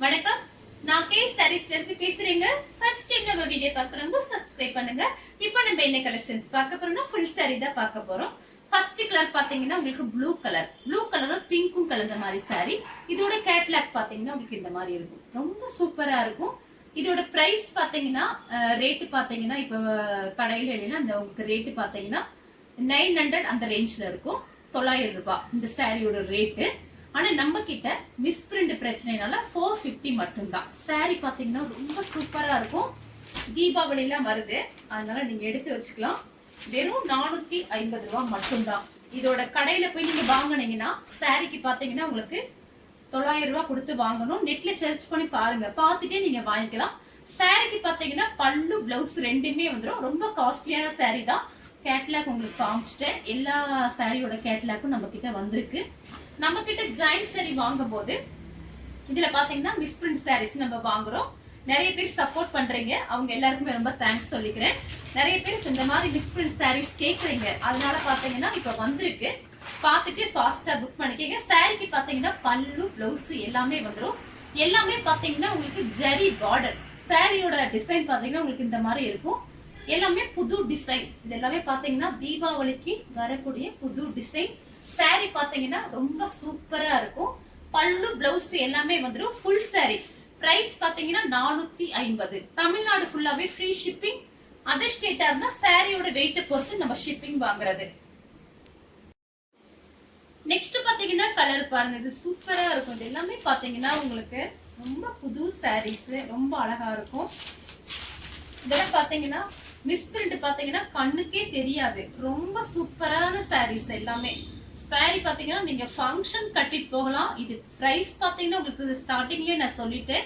வணக்கம். நான் கே சாரீஸ்ல இருந்து பேசுறேங்க. ஃபர்ஸ்ட் டைம் நம்ம வீடியோ பார்க்கறவங்க சப்ஸ்கிரைப் பண்ணுங்க. இப்போ நம்ம என்ன கலெக்ஷன்ஸ் பார்க்க போறோம்னா ஃபுல் saree தான் பார்க்க போறோம். ஃபர்ஸ்ட் கலர் பாத்தீங்கன்னா உங்களுக்கு ப்ளூ கலரும் பிங்க்கும் கலந்த மாதிரி saree. இதோட கேட்லாக் பாத்தீங்கன்னா உங்களுக்கு இந்த மாதிரி இருக்கும். ரொம்ப சூப்பரா இருக்கும். இதோட பிரைஸ் பாத்தீங்கன்னா ரேட் பாத்தீங்கன்னா இப்போ கடையில இல்லைன்னா இந்த உங்களுக்கு ரேட் பாத்தீங்கன்னா 900 அந்த ரேஞ்ச்ல இருக்கும். 900 ரூபாய் இந்த சாரியோட ரேட்டு. ஆனா நம்ம கிட்ட மிஸ்பிரிண்ட் பிரச்சனைனால 450 மட்டும்தான். சாரி பாத்தீங்கன்னா ரொம்ப சூப்பரா இருக்கும். தீபாவளி எல்லாம் வருது, அதனால நீங்க எடுத்து வச்சுக்கலாம். வெறும் 450 ரூபாய் மட்டும்தான். இதோட கடையில போய் நீங்க வாங்கினீங்கன்னா சாரிக்கு பாத்தீங்கன்னா உங்களுக்கு 900 ரூபாய் கொடுத்து வாங்கணும். நெட்ல சர்ச் பண்ணி பாருங்க, பார்த்துட்டே நீங்க வாங்கிக்கலாம். சாரிக்கு பாத்தீங்கன்னா பல்லு பிளவுஸ் ரெண்டுமே வந்துடும். ரொம்ப காஸ்ட்லியான சாரி தான். கேட்லாக் உங்களுக்கு காமிச்சிட்டேன். எல்லா சாரியோட கேட்லாக்கும் நம்ம கிட்ட வந்திருக்கு. நம்ம கிட்ட ஜாயிண்ட் சாரி வாங்கும் போது இதுல பாத்தீங்கன்னா மிஸ்பிரிண்ட் சாரீஸ் நம்ம வாங்குறோம். நிறைய பேர் சப்போர்ட் பண்றீங்க, அவங்க எல்லாருக்குமே ரொம்ப தேங்க்ஸ் சொல்லிக்கிறேன். நிறைய பேர் இந்த மாதிரி மிஸ்பிரிண்ட் சாரீஸ் கேக்குறீங்க, அதனால பாத்தீங்கன்னா இப்ப வந்திருக்கு. பார்த்துட்டு ஃபாஸ்டா புக் பண்ணிக்கங்க. சாரிக்கு பாத்தீங்கன்னா பல்லு பிளவுஸ் எல்லாமே வந்துடும். எல்லாமே பாத்தீங்கன்னா உங்களுக்கு ஜரி பார்டர். சாரியோட டிசைன் பாத்தீங்கன்னா உங்களுக்கு இந்த மாதிரி இருக்கும். எல்லாமே புது டிசைன். இது எல்லாமே பாத்தீங்கன்னா தீபாவளிக்கு வரக்கூடிய புது டிசைன். சாரி பாத்தீங்கன்னா ரொம்ப சூப்பரா இருக்கும். பல்லு பிளவுஸ் எல்லாமே வந்துடும். ஃபுல் சாரி பிரைஸ் பாத்தீங்கன்னா 450. தமிழ்நாடு ஃபுல்லாவே ஃப்ரீ ஷிப்பிங். அதர் ஸ்டேட்டா இருந்தா சாரியோட வெயிட்ட பொறுத்து நம்ம ஷிப்பிங் வாங்குறது. நெக்ஸ்ட் பாத்தீங்கன்னா கலர் பாருங்க, இது சூப்பரா இருக்கும். இது எல்லாமே பாத்தீங்கன்னா உங்களுக்கு ரொம்ப புது சாரீஸ், ரொம்ப அழகா இருக்கும். இதெல்லாம் பாத்தீங்கன்னா மிஸ்பிரிண்ட் பாத்தீங்கன்னா கண்ணுக்கே தெரியாது. ரொம்ப சூப்பரான சாரீஸ் எல்லாமே. சாரி பாத்தீங்கன்னா நீங்க ஃபங்க்ஷன் கட்டிட்டு போகலாம். இது பிரைஸ் பாத்தீங்கன்னா உங்களுக்கு ஸ்டார்டிங்லயே நான் சொல்லிட்டேன்.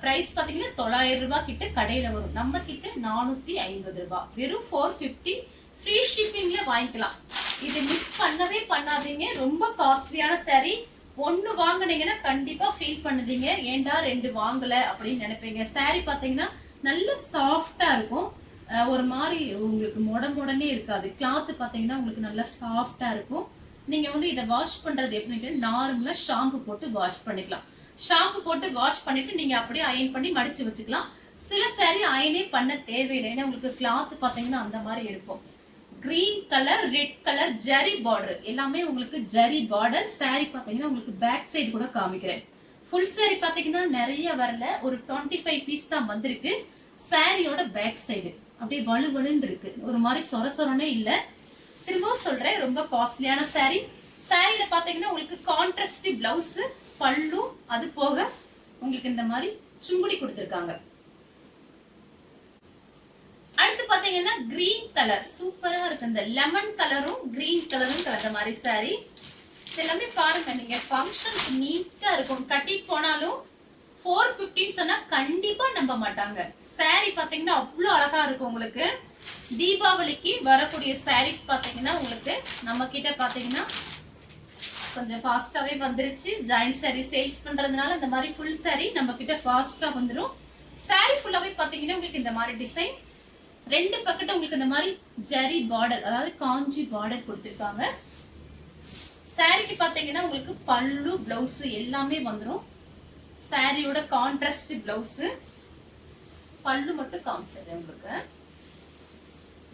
பிரைஸ் பாத்தீங்கன்னா 900 ரூபாய் கிட்ட கடையில வரும். நம்ம கிட்ட 450 ரூபாய். வெறும் 450 ஃப்ரீ ஷிப்பிங்ல வாங்கிக்கலாம். இது மிஸ் பண்ணவே பண்ணாதீங்க. ரொம்ப காஸ்ட்லியான சாரி. ஒன்னு வாங்குனீங்கன்னா கண்டிப்பா ஃபீல் பண்ணுவீங்க, ஏண்டா 2 வாங்கல அப்படின்னு நினைப்பீங்க. சாரி பாத்தீங்கன்னா நல்ல சாஃப்டா இருக்கும். ஒரு மாதிரி உங்களுக்கு முடனே இருக்காது. கிளாத் பாத்தீங்கன்னா உங்களுக்கு நல்லா சாஃப்டா இருக்கும். நீங்க வந்து இதை வாஷ் பண்றது எப்படின்னு நார்மலா ஷாம்பு போட்டு வாஷ் பண்ணிக்கலாம். ஷாம்பு போட்டு வாஷ் பண்ணிட்டு நீங்க அப்படியே அயன் பண்ணி மடிச்சு வச்சுக்கலாம். சில சாரி அயனே பண்ண தேவையில்லை, ஏன்னா உங்களுக்கு கிளாத் பாத்தீங்கன்னா அந்த மாதிரி இருக்கும். Green colour, red colour zari border, எல்லாமே உங்களுக்கு ஜரி பார்டர். சாரி பாத்தீங்கன்னா உங்களுக்கு பேக் சைடு கூட காமிக்கிறேன். ஃபுல் சாரி பாத்தீங்கன்னா நிறைய வரல, ஒரு 25 பீஸ் தான் வந்திருக்கு. சாரியோட பேக் சைடு அப்படியே வலுவலுன்னு இருக்கு, ஒரு மாதிரி சொரசொரனே இல்ல. திரும்பவும் சொல்றேன், ரொம்ப காஸ்ட்லியான சாரி. சாரியில பாத்தீங்கன்னா உங்களுக்கு கான்ட்ராஸ்ட் பிளவுஸ், பல்லு, அது போக உங்களுக்கு இந்த மாதிரி சுங்குடி கொடுத்திருக்காங்க. அடுத்து பாத்தீங்கன்னா கிரீன் கலர் சூப்பரா இருக்கு. இந்த லெமன் கலரும் கிரீன் கலரும் கலந்த மாதிரி சாரி. எல்லாமே பாருங்க, நீங்க ஃபங்க்ஷன் நீட்டா இருக்கும். கட்டிட்டு போனாலும் 450 சொன்னா கண்டிப்பா நம்ப மாட்டாங்க. சாரி பாத்தீங்கன்னா அவ்வளவு அழகா இருக்கும். உங்களுக்கு தீபாவளிக்கு வரக்கூடிய சாரீஸ் பாத்தீங்கன்னா உங்களுக்கு நம்ம கிட்ட பாத்தீங்கன்னா கொஞ்சம் ஃபாஸ்டாவே வந்துருச்சு. ஜாயிண்ட் சாரி சேல்ஸ் பண்றதுனால இந்த மாதிரி ஃபுல் சாரி நம்ம கிட்ட ஃபாஸ்டா வந்துடும். சாரி ஃபுல்லாவே பாத்தீங்கன்னா உங்களுக்கு இந்த மாதிரி டிசைன். ரெண்டு பக்கத்துல உங்களுக்கு இந்த மாதிரி ஜரி பார்டர், அதாவது காஞ்சி பார்டர் கொடுத்திருக்காங்க. சாரிக்கு பாத்தீங்கன்னா உங்களுக்கு பல்லு பிளவுஸ் எல்லாமே வந்துடும். சாரியோட கான்ட்ராஸ்ட் பிளவுஸ், பல்லு மட்டும் காமிச்சிடுறேன் உங்களுக்கு.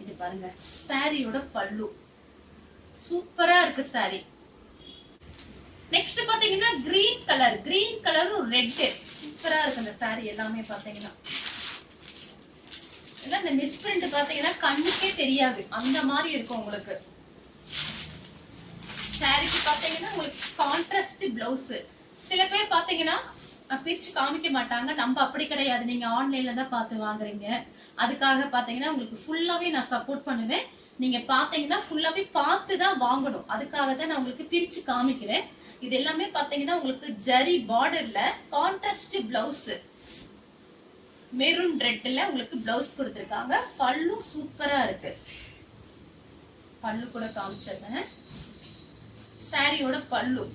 இது பாருங்க, சாரியோட பல்லு சூப்பரா இருக்கு சாரி. நெக்ஸ்ட் பாத்தீங்கன்னா கிரீன் கலரும் ரெட் சூப்பரா இருக்கு இந்த சாரி. எல்லாமே பாத்தீங்கன்னா இல்ல, இந்த மிஸ்பிரிண்ட் பாத்தீங்கன்னா கண்ணுக்கே தெரியாது, அந்த மாதிரி இருக்கும் உங்களுக்கு. சாரிக்கு பாத்தீங்கன்னா உங்களுக்கு கான்ட்ராஸ்ட் பிளவுஸ். சில பேர் பாத்தீங்கன்னா பிரிச்சு காமிக்க மாட்டாங்க, நம்ம அப்படி கிடையாது. நீங்க ஆன்லைன்ல தான் பார்த்து வாங்குறீங்க, அதுக்காக பாத்தீங்கன்னா உங்களுக்கு ஃபுல்லாவே நான் சப்போர்ட் பண்ணுவேன். நீங்க பாத்தீங்கன்னா ஃபுல்லாவே பார்த்து தான் வாங்கணும், அதுக்காக தான் நான் உங்களுக்கு பிரிச்சு காமிக்கிறேன். இது எல்லாமே பாத்தீங்கன்னா உங்களுக்கு ஜரி பார்டர்ல கான்ட்ராஸ்ட் பிளவுஸ், மெரூன் ரெட்ல உங்களுக்கு பிளவுஸ் கொடுத்திருக்காங்க. பல்லு சூப்பரா இருக்கு, பல்லு கூட காமிச்சிருக்கேன். சாரியோட பல்லு,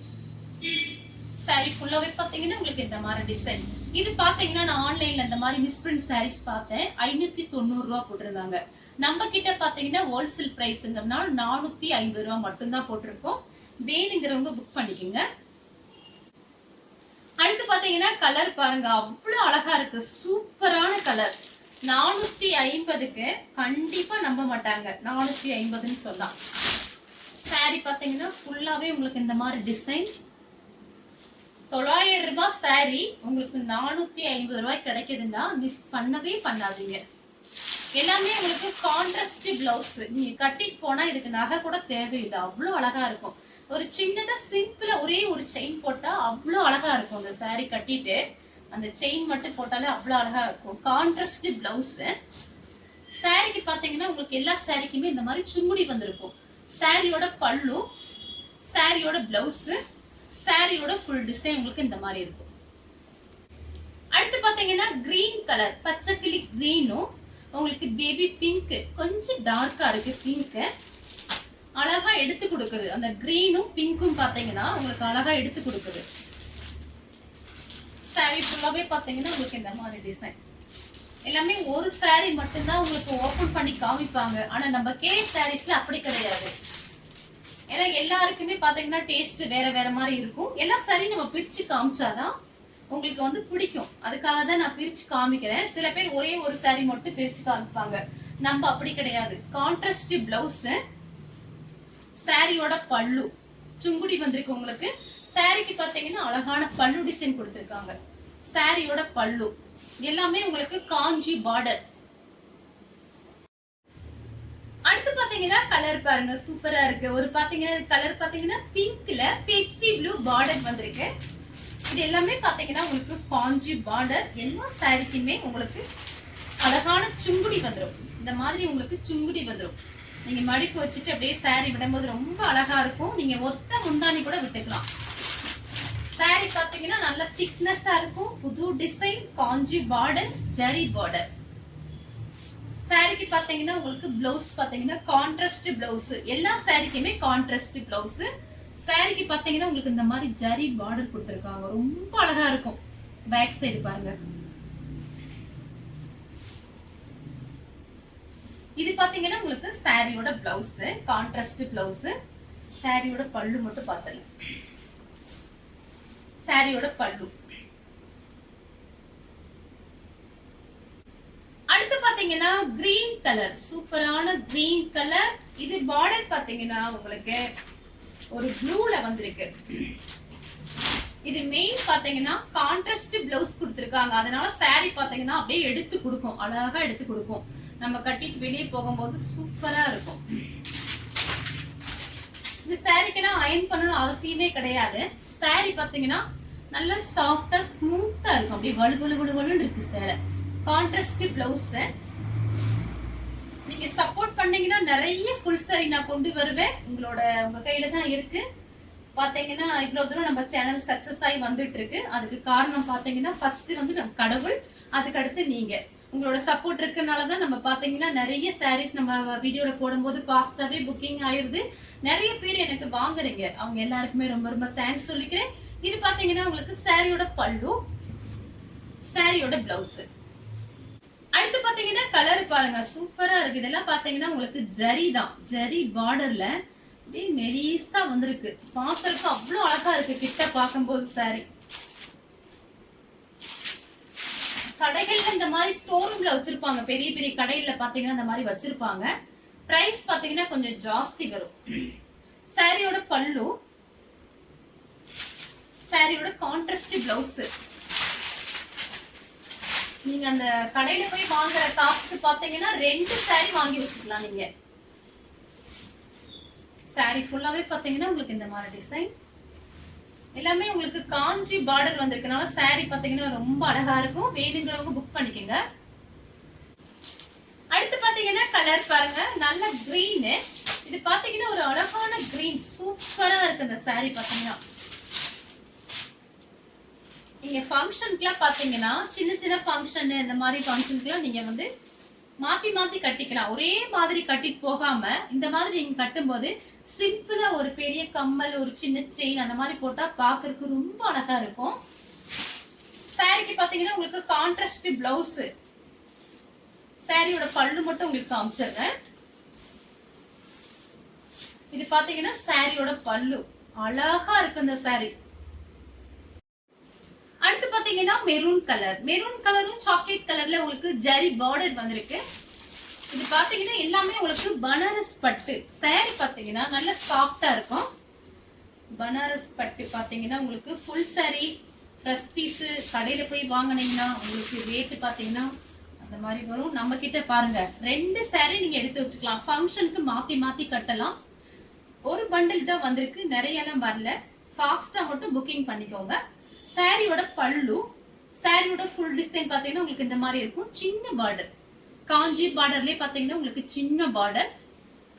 சாரி ஃபுல்லாவே பாத்தீங்கன்னா உங்களுக்கு இந்த மாதிரி டிசைன். இது பாத்தீங்கன்னா நான் ஆன்லைன்ல இந்த மாதிரி மிஸ்பிரிண்ட் சாரீஸ் பார்த்தேன். 590 ரூபாய் போட்டிருந்தாங்க. நம்ம கிட்ட பாத்தீங்கன்னா ஹோல்சேல் பிரைஸ்ங்கிறதுனால 450 ரூபாய் மட்டும் தான் போட்டிருக்கோம். வேணுங்கிறவங்க புக் பண்ணிக்கோங்க. அடுத்து பாத்தீங்கன்னா கலர் பாருங்க, அவ்வளவு அழகா இருக்கு. சூப்பரான கலர். 450க்கு கண்டிப்பா நம்ப மாட்டாங்க. 450ன்னு சொல்லலாம். சாரி பாத்தீங்கன்னா ஃபுல்லாவே உங்களுக்கு இந்த மாதிரி டிசைன். 900 ரூபாய் சாரி உங்களுக்கு 450 ரூபாய் கிடைக்குதுன்னா மிஸ் பண்ணவே பண்ணாதீங்க. எல்லாமே உங்களுக்கு கான்ட்ராஸ்ட் பிளவுஸ். நீங்க கட்டிட்டு போனா இதுக்கு நகை கூட தேவையில்லை, அவ்வளவு அழகா இருக்கும். ஒரு சின்னதா சிம்பிளா ஒரே ஒரு செயின் போட்டா அவ்வளவு அழகா இருக்கும். அந்த சாரி கட்டிட்டு அந்த செயின் மட்டும் போட்டாலே அவ்வளவு அழகா இருக்கும். Contrast blouse. சாரிக்கு பாத்தீங்கன்னா உங்களுக்கு எல்லா சாரிக்குமே இந்த மாதிரி சுங்குடி வந்திருக்கும். சாரியோட பல்லு, சாரியோட பிளவுஸ், சாரியோட ஃபுல் டிசைன் உங்களுக்கு இந்த மாதிரி இருக்கும். அடுத்து பாத்தீங்கன்னா கிரீன் கலர், பச்சை கிளி கிரீனும் உங்களுக்கு பேபி பிங்க், கொஞ்சம் டார்க்கா இருக்கு பிங்க். அழகா எடுத்து கொடுக்குது. அந்த கிரீனும் பிங்க்கும் பாத்தீங்கன்னா உங்களுக்கு அழகா எடுத்து கொடுக்குது. சாரி ஃபுல்லாவே பாத்தீங்கன்னா உங்களுக்கு இந்த மாதிரி டிசைன். எல்லாமே ஒரு சாரி மட்டும்தான் உங்களுக்கு ஓபன் பண்ணி காமிப்பாங்க. ஆனா நம்ம கே சாரீஸ்ல அப்படி கிடையாது. ஏன்னா எல்லாருக்குமே பாத்தீங்கன்னா டேஸ்ட் வேற வேற மாதிரி இருக்கும். எல்லா சாரி நம்ம பிரிச்சு காமிச்சாதான் உங்களுக்கு வந்து பிடிக்கும். அதுக்காக தான் நான் பிரிச்சு காமிக்கிறேன். சில பேர் ஒரே ஒரு சாரி மட்டும் பிரிச்சு காமிப்பாங்க. நம்ம அப்படி கிடையாது. கான்ட்ராஸ்ட் பிளவுஸ், சாரியோட பல்லு சுங்குடி வந்திருக்கு உங்களுக்கு. சாரிக்கு பாத்தீங்கன்னா அழகான பல்லு டிசைன் கொடுத்திருக்காங்க. சாரியோட பல்லு எல்லாமே உங்களுக்கு காஞ்சி பார்டர். அடுத்து பாத்தீங்கன்னா கலர் பாருங்க, சூப்பரா இருக்கு. ஒரு பாத்தீங்கன்னா கலர் பாத்தீங்கன்னா பிங்க்ல பெப்சி ப்ளூ பார்டர் வந்திருக்கு. இது எல்லாமே பாத்தீங்கன்னா உங்களுக்கு காஞ்சி பார்டர். எல்லா சாரிக்குமே உங்களுக்கு அழகான சுங்குடி வந்துடும். இந்த மாதிரி உங்களுக்கு சுங்குடி வந்துடும். நீங்க மடிப்பு வச்சுட்டு அப்படியே சாரி விடும்போது ரொம்ப அழகா இருக்கும். நீங்க ஒத்த முந்தானி கூட விட்டுக்கலாம். சாரி பாத்தீங்கன்னா நல்ல திக்னஸா இருக்கும். புது டிசைன், காஞ்சி பார்டர், ஜரி பார்டர். சாரிக்கு பாத்தீங்கன்னா உங்களுக்கு பிளவுஸ் பாத்தீங்கன்னா கான்ட்ராஸ்ட் பிளவுஸ். எல்லா சாரிக்குமே கான்ட்ராஸ்ட் பிளவுஸ். சாரிக்கு பாத்தீங்கன்னா உங்களுக்கு இந்த மாதிரி ஜரி பார்டர் கொடுத்திருக்காங்க. ரொம்ப அழகா இருக்கும். பேக் சைடு பாருங்க. இது பாத்தீங்கன்னா உங்களுக்கு சாரியோட பிளவுஸ், கான்ட்ராஸ்ட் பிளவுஸ். சாரியோட பல்லு மட்டும் பார்த்தல. சாரியோட பல்லு. அடுத்து பாத்தீங்கன்னா கிரீன் கலர், சூப்பரான கிரீன் கலர். இது பார்டர் பாத்தீங்கன்னா உங்களுக்கு ஒரு ப்ளூல வந்திருக்கு. இது மெயின் பாத்தீங்கன்னா கான்ட்ராஸ்ட் பிளவுஸ் கொடுத்திருக்காங்க. அதனால சாரி பாத்தீங்கன்னா அப்படியே எடுத்து கொடுக்கும், அழகா எடுத்து கொடுக்கும். நம்ம கட்டிட்டு வெளியே போகும்போது சூப்பரா இருக்கும். இந்த சாரிக்கெல்லாம் அயன் பண்ணணும் அவசியமே கிடையாது. சாரி பாத்தீங்கன்னா நல்ல சாஃப்டா ஸ்மூத்தா இருக்கும். அப்படியே வலுவலுன்னு இருக்கு சேலை. Contrast blouse. நீங்க சப்போர்ட் பண்ணீங்கன்னா நிறைய ஃபுல் சாரி நான் கொண்டு வருவேன். உங்க கையில தான் இருக்கு. பாத்தீங்கன்னா இவ்வளவு தூரம் நம்ம சேனல் சக்சஸ் ஆகி வந்துட்டு இருக்கு. அதுக்கு காரணம் பாத்தீங்கன்னா ஃபர்ஸ்ட் வந்து நம்ம கடவுள், அதுக்கு அடுத்து நீங்க. உங்களோட சப்போர்ட் இருக்கனாலதான் நம்ம பாத்தீங்கன்னா நிறைய சாரீஸ் நம்ம வீடியோல போடும்போது ஃபாஸ்டாவே புக்கிங் ஆயிருது. நிறைய பேர் எனக்கு வாங்குறீங்க. அவங்க எல்லாருக்குமே ரொம்ப ரொம்ப தேங்க்ஸ் சொல்லிக்கிறேன். இது பாத்தீங்கன்னா உங்களுக்கு சாரியோட பல்லு, சாரியோட பிளவுஸ். அடுத்து பாத்தீங்கன்னா கலர் பாருங்க, சூப்பரா இருக்கு. இதெல்லாம் பாத்தீங்கன்னா உங்களுக்கு ஜரி தான், ஜரி பார்டர்ல அப்படியே மெலிசா வந்திருக்கு. பாக்குறதுக்கு அவ்வளவு அழகா இருக்கு கிட்ட பாக்கும்போது. சாரி கடைகள்ல இந்த மாதிரி ஸ்டோர் ரூம்ல வச்சிருப்பாங்க. பெரிய பெரிய கடையில பாத்தீங்கன்னா இந்த மாதிரி வச்சிருப்பாங்க. பிரைஸ் பாத்தீங்கன்னா கொஞ்சம் ஜாஸ்தி வரும். சாரியோட பல்லு, சாரியோட கான்ட்ராஸ்ட் பிளவுஸ். நீங்க அந்த கடையில போய் வாங்குற காஸ்ட் பாத்தீங்கன்னா 2 சாரி வாங்கி வச்சுக்கலாம் நீங்க. சாரி ஃபுல்லாவே பாத்தீங்கன்னா உங்களுக்கு இந்த மாதிரி டிசைன். எல்லாமே உங்களுக்கு காஞ்சி பார்டர் வந்திருக்கனால சாரி பாத்தீங்கன்னா ரொம்ப அழகா இருக்கும். வேணுங்கிறவங்க புக் பண்ணிக்கோங்க. அடுத்து பாத்தீங்கன்னா கலர் பாருங்க, நல்ல கிரீன். இது பாத்தீங்கன்னா ஒரு அழகான கிரீன், சூப்பரா இருக்கு இந்த சாரி. பாத்தீங்கன்னா நீங்க ஃபங்க்ஷனுக்குலாம் பாத்தீங்கன்னா சின்ன சின்ன ஃபங்க்ஷன், இந்த மாதிரி ஃபங்க்ஷனுக்குலாம் நீங்க வந்து மாத்தி மாத்தி கட்டிக்கலாம். ஒரே மாதிரி கட்டிட்டு போகாம இந்த மாதிரி நீங்க கட்டும்போது சிம்பிளா ஒரு பெரிய கம்மல், ஒரு சின்ன செயின் அந்த மாதிரி போட்டா பாக்குறதுக்கு ரொம்ப அழகா இருக்கும். சாரிக்கு பாத்தீங்கன்னா உங்களுக்கு கான்ட்ராஸ்ட் பிளவுஸ். சாரியோட பல்லு மட்டும் உங்களுக்கு காமிச்சிருக்கேன். இது பாத்தீங்கன்னா சாரியோட பல்லு. அழகா இருக்கு இந்த சாரி. பாத்தீங்கன்னா மெரூன் கலரும் சாக்லேட் கலர்ல உங்களுக்கு ஜரி பார்டர் வந்திருக்கு. இது பாத்தீங்கன்னா எல்லாமே உங்களுக்கு பனாரஸ் பட்டு saree பாத்தீங்கன்னா நல்ல சாஃப்டா இருக்கும். பனாரஸ் பட்டு பாத்தீங்கன்னா உங்களுக்கு ஃபுல் saree ட்ரெஸ் பீஸ் கடையில போய் வாங்குனீங்கன்னா உங்களுக்கு ரேட் பாத்தீங்கன்னா அந்த மாதிரி வரும். நம்ம கிட்ட பாருங்க 2 saree நீங்க எடுத்து வச்சுக்கலாம். ஃபங்க்ஷனுக்கு மாத்தி மாத்தி கட்டலாம். ஒரு பண்டில் தான் வந்திருக்கு, நிறைய எல்லாம் வரல. ஃபாஸ்டா மட்டும் புக்கிங் பண்ணிக்கோங்க. சாரியோட பல்லு, சாரியோட ஃபுல் டிசைன் பாத்தீங்கன்னா உங்களுக்கு இந்த மாதிரி இருக்கும். சின்ன பார்டர், காஞ்சி பார்டர்லயே பாத்தீங்கன்னா உங்களுக்கு சின்ன பார்டர்,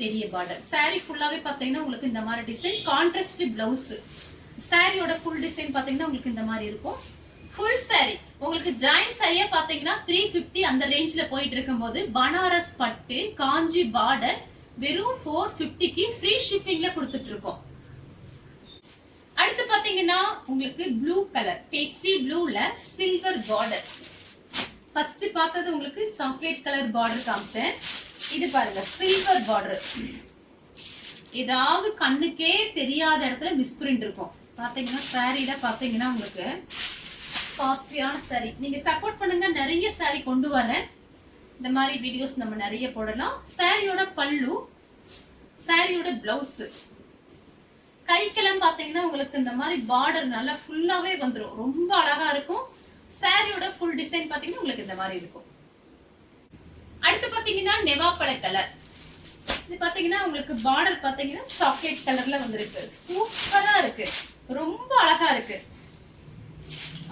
பெரிய பார்டர். சாரி ஃபுல்லாவே பாத்தீங்கன்னா உங்களுக்கு இந்த மாதிரி டிசைன். Contrast blouse. சாரியோட ஃபுல் டிசைன் பாத்தீங்கன்னா உங்களுக்கு இந்த மாதிரி இருக்கும். ஃபுல் சாரி உங்களுக்கு ஜாயின் சாரியா பாத்தீங்கன்னா 350 அந்த ரேஞ்ச்ல போயிட்டு இருக்கும்போது பனாரஸ் பட்டு காஞ்சி பார்டர் வெறும் 450க்கு ஃப்ரீ ஷிப்பிங்ல கொடுத்துட்டு இருக்கோம். அடுத்து பாத்தீங்கன்னா உங்களுக்கு ப்ளூ கலர், பெப்சி ப்ளூல சில்வர் பார்டர். ஃபர்ஸ்ட் பார்த்தது உங்களுக்கு சாக்லேட் கலர் பார்டர் காமிச்சேன். இது பாருங்க சில்வர் பார்டர். ஏதாவது கண்ணுக்கே தெரியாத இடத்துல மிஸ்பிரிண்ட் இருக்கும். பாத்தீங்கன்னா சாரியில பாத்தீங்கன்னா உங்களுக்கு காஸ்ட்லியான சாரி. நீங்க சப்போர்ட் பண்ணுங்க, நிறைய சாரி கொண்டு வரேன். இந்த மாதிரி வீடியோஸ் நம்ம நிறைய போடலாம். சாரியோட பல்லு, சாரியோட பிளவுஸ், கைக்கெல்லாம் பாத்தீங்கன்னா உங்களுக்கு இந்த மாதிரி பார்டர் நல்லா ஃபுல்லாவே வந்துடும். ரொம்ப அழகா இருக்கும். சாரியோட ஃபுல் டிசைன் பாத்தீங்கன்னா உங்களுக்கு இந்த மாதிரி இருக்கும். அடுத்து பாத்தீங்கன்னா நெவாப்பழ கலர். இது பாத்தீங்கன்னா உங்களுக்கு பார்டர் பாத்தீங்கன்னா சாக்லேட் கலர்ல வந்திருக்கு. சூப்பரா இருக்கு, ரொம்ப அழகா இருக்கு,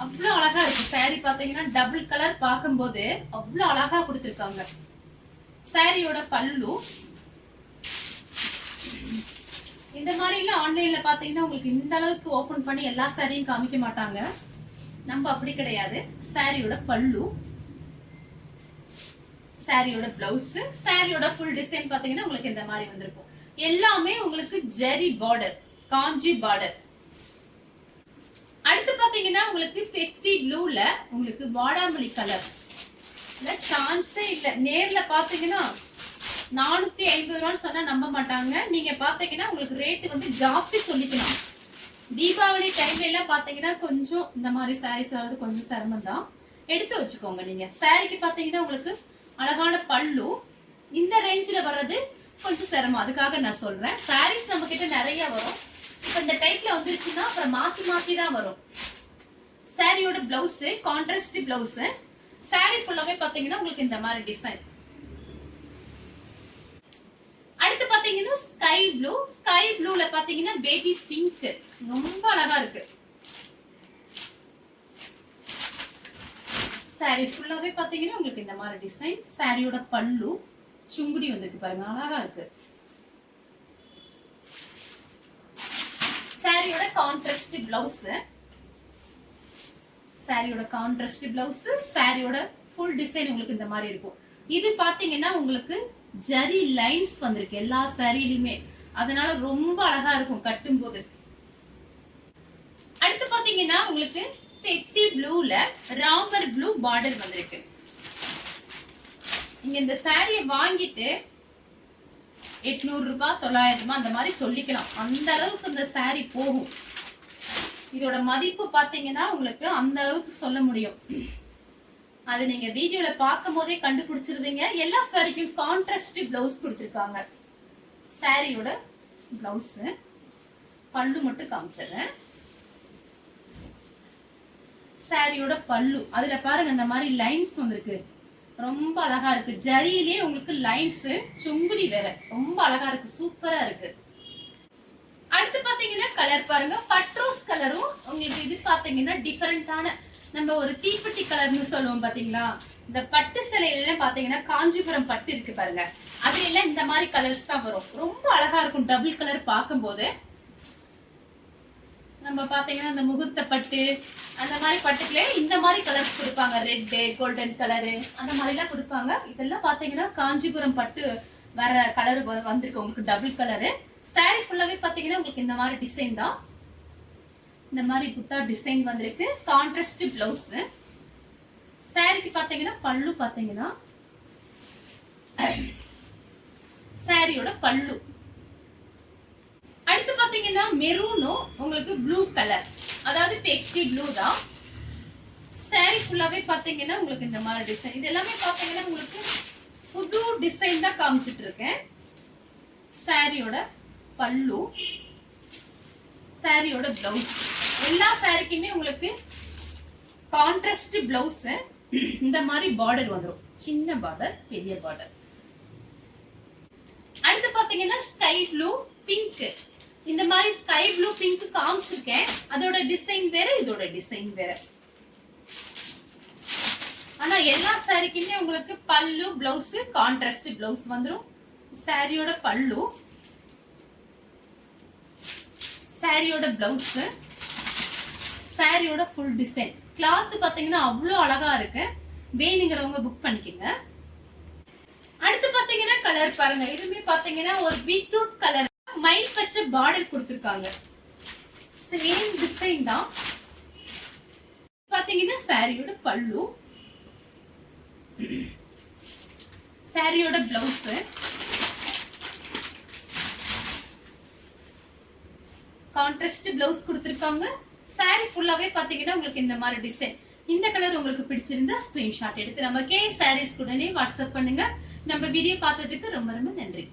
அவ்வளவு அழகா இருக்கு. சாரி பாத்தீங்கன்னா டபுள் கலர் பார்க்கும்போது அவ்வளவு அழகா கொடுத்திருக்காங்க. சாரியோட பல்லு இந்த மாதிரி எல்லாம் ஆன்லைன்ல பாத்தீங்கன்னா உங்களுக்கு இந்த அளவுக்கு ஓபன் பண்ணி எல்லா சாரியும் காமிக்க மாட்டாங்க. நம்ம அப்படி கிடையாது. சாரியோட பல்லு, சாரியோட பிளவுஸ், சாரியோட ஃபுல் டிசைன் பாத்தீங்கன்னா உங்களுக்கு இந்த மாதிரி வந்திருக்கும். எல்லாமே உங்களுக்கு ஜெரி பார்டர், காஞ்சி பார்டர். அடுத்து பாத்தீங்கன்னா உங்களுக்கு பெப்சி ப்ளூல உங்களுக்கு வாடாமல்லி கலர். சான்ஸே இல்ல. நேர்ல பாத்தீங்கன்னா 450 ரூபான்னு சொன்னா நம்ப மாட்டாங்க. நீங்க பாத்தீங்கன்னா உங்களுக்கு ரேட் வந்து ஜாஸ்தி சொல்லிக்கலாம். தீபாவளி டைம்ல எல்லாம் பாத்தீங்கன்னா கொஞ்சம் இந்த மாதிரி சாரீஸ் வர்றது கொஞ்சம் சிரமம் தான். எடுத்து வச்சுக்கோங்க. நீங்க சாரிக்கு பாத்தீங்கன்னா உங்களுக்கு அழகான பல்லு. இந்த ரேஞ்சில வர்றது கொஞ்சம் சிரமம், அதுக்காக நான் சொல்றேன். சாரீஸ் நம்ம கிட்ட நிறைய வரும். இப்ப இந்த டைப்ல வந்துருச்சுன்னா அப்புறம் மாத்தி மாத்தி தான் வரும். சாரியோட பிளவுஸ் கான்ட்ராஸ்ட் பிளவுஸ். சாரி ஃபுல்லாவே பாத்தீங்கன்னா உங்களுக்கு இந்த மாதிரி டிசைன். அடுத்து பாத்தீங்கன்னா ஸ்கை ப்ளூ. ஸ்கை ப்ளூல பாத்தீங்கன்னா பேபி பிங்க், ரொம்ப அழகா இருக்கு. சாரி ஃபுல்லாவே பாத்தீங்கன்னா உங்களுக்கு இந்த மாதிரி டிசைன். சாரியோட பல்லு சுங்குடி வந்துருக்கு பாருங்க, அழகா இருக்கு. சாரியோட கான்ட்ராஸ்ட் பிளவுஸ், சாரியோட கான்ட்ராஸ்ட் பிளவுஸ், சாரியோட ஃபுல் டிசைன் உங்களுக்கு இந்த மாதிரி இருக்கும். இது பாத்தீங்கன்னா உங்களுக்கு ஜரி லைன்ஸ் வந்திருக்கு எல்லா சாரியிலுமே, அதனால ரொம்ப அழகா இருக்கும் கட்டும் போது. அடுத்து பாத்தீங்கன்னா உங்களுக்கு பெப்சி ப்ளூல ராமர் ப்ளூ பார்டர் வந்திருக்கு. நீங்க இந்த சாரியை வாங்கிட்டு 800 ரூபாய் 900 ரூபாய் அந்த மாதிரி சொல்லிக்கலாம். அந்த அளவுக்கு இந்த சாரி போகும். இதோட மதிப்பு பாத்தீங்கன்னா உங்களுக்கு அந்த அளவுக்கு சொல்ல முடியும். அது நீங்க வீடியோல பார்க்கும் போதே கண்டுபிடிச்சிருவீங்க. எல்லா சாரிக்கும் கான்ட்ராஸ்ட் பிளவுஸ் கொடுத்திருக்காங்க. சாரியோட பிளவுஸ், பல்லு மட்டும் காமிச்சிடுறேன். சாரியோட பல்லு, அதுல பாருங்க இந்த மாதிரி லைன்ஸ் வந்திருக்கு, ரொம்ப அழகா இருக்கு. ஜரியிலேயே உங்களுக்கு லைன்ஸ், சுங்குடி வேற, ரொம்ப அழகா இருக்கு, சூப்பரா இருக்கு. அடுத்து பாத்தீங்கன்னா கலர் பாருங்க, பட்ரோஸ் கலரும் உங்களுக்கு இது பாத்தீங்கன்னா டிஃபரெண்டான, நம்ம ஒரு தீப்பெட்டி கலர்னு சொல்லுவோம் பாத்தீங்களா. இந்த பட்டு சிலையில பாத்தீங்கன்னா காஞ்சிபுரம் பட்டு இருக்கு பாருங்க, அது எல்லாம் இந்த மாதிரி கலர்ஸ் தான் வரும். ரொம்ப அழகா இருக்கும் டபுள் கலர் பார்க்கும்போது. நம்ம பாத்தீங்கன்னா இந்த முகூர்த்த பட்டு அந்த மாதிரி பட்டுக்குள்ளே இந்த மாதிரி கலர்ஸ் கொடுப்பாங்க. ரெட், கோல்டன் கலரு அந்த மாதிரி எல்லாம் கொடுப்பாங்க. இதெல்லாம் பாத்தீங்கன்னா காஞ்சிபுரம் பட்டு வர கலர் வந்திருக்கு உங்களுக்கு டபுள் கலரு. சாரி ஃபுல்லாவே பாத்தீங்கன்னா உங்களுக்கு இந்த மாதிரி டிசைன் தான். இந்த மாதிரி புட்டா டிசைன் வந்திருக்கு. Contrast blouse. சாரிக்கு பாத்தீங்கன்னா பல்லு பாத்தீங்கன்னா சாரியோட பல்லு. அடுத்து பாத்தீங்கன்னா மெரூனும் உங்களுக்கு ப்ளூ கலர், அதாவது பெப்சி ப்ளூ தான். ஃபுல்லாவே பாத்தீங்கன்னா உங்களுக்கு இந்த மாதிரி டிசைன். இது எல்லாமே பாத்தீங்கன்னா உங்களுக்கு புது டிசைன் தான் காமிச்சிட்டு இருக்கேன். சாரியோட பல்லு, சாரியோட பிளவுஸ், எல்லா சாரிக்குமே உங்களுக்கு கான்ட்ராஸ்ட் பிளவுஸ். இந்த மாதிரி பார்டர் வந்துரும், சின்ன பார்டர் பெரிய பார்டர். அடுத்து பாத்தீங்கன்னா ஸ்கை ப்ளூ பிங்க். இந்த மாதிரி ஸ்கை ப்ளூ பிங்க் காமிச்சிருக்கேன். அதோட டிசைன் வேற, இதோட டிசைன் வேற. ஆனா எல்லா சாரிக்குமே உங்களுக்கு பல்லு பிளவுஸ் கான்ட்ராஸ்ட் பிளவுஸ் வந்துரும். சாரியோட பல்லு, சாரியோட பிளவுஸ், சாரியோட ஃபுல் டிசைன். கிளாத் பாத்தீங்கன்னா அவ்வளவு அழகா இருக்கு. வேணுங்கிறவங்க புக் பண்ணிக்கங்க. அடுத்து பாத்தீங்கன்னா கலர் பாருங்க. இதுமே பாத்தீங்கன்னா ஒரு பீட்ரூட் கலர் மயில் பச்சை பார்டர் கொடுத்திருக்காங்க. சேம் டிசைன் தான். பாத்தீங்கன்னா சாரியோட பல்லு, சாரியோட பிளவுஸ், கான்ட்ராஸ்ட் பிளவுஸ் கொடுத்திருக்காங்க. சாரி ஃபுல்லாவே பாத்தீங்கன்னா உங்களுக்கு இந்த மாதிரி டிசைன். இந்த கலர் உங்களுக்கு பிடிச்சிருந்தா ஸ்கிரீன்ஷாட் எடுத்து நம்ம கே சாரீஸ் உடனே வாட்ஸ்அப் பண்ணுங்க. நம்ம வீடியோ பார்த்ததுக்கு ரொம்ப ரொம்ப நன்றி.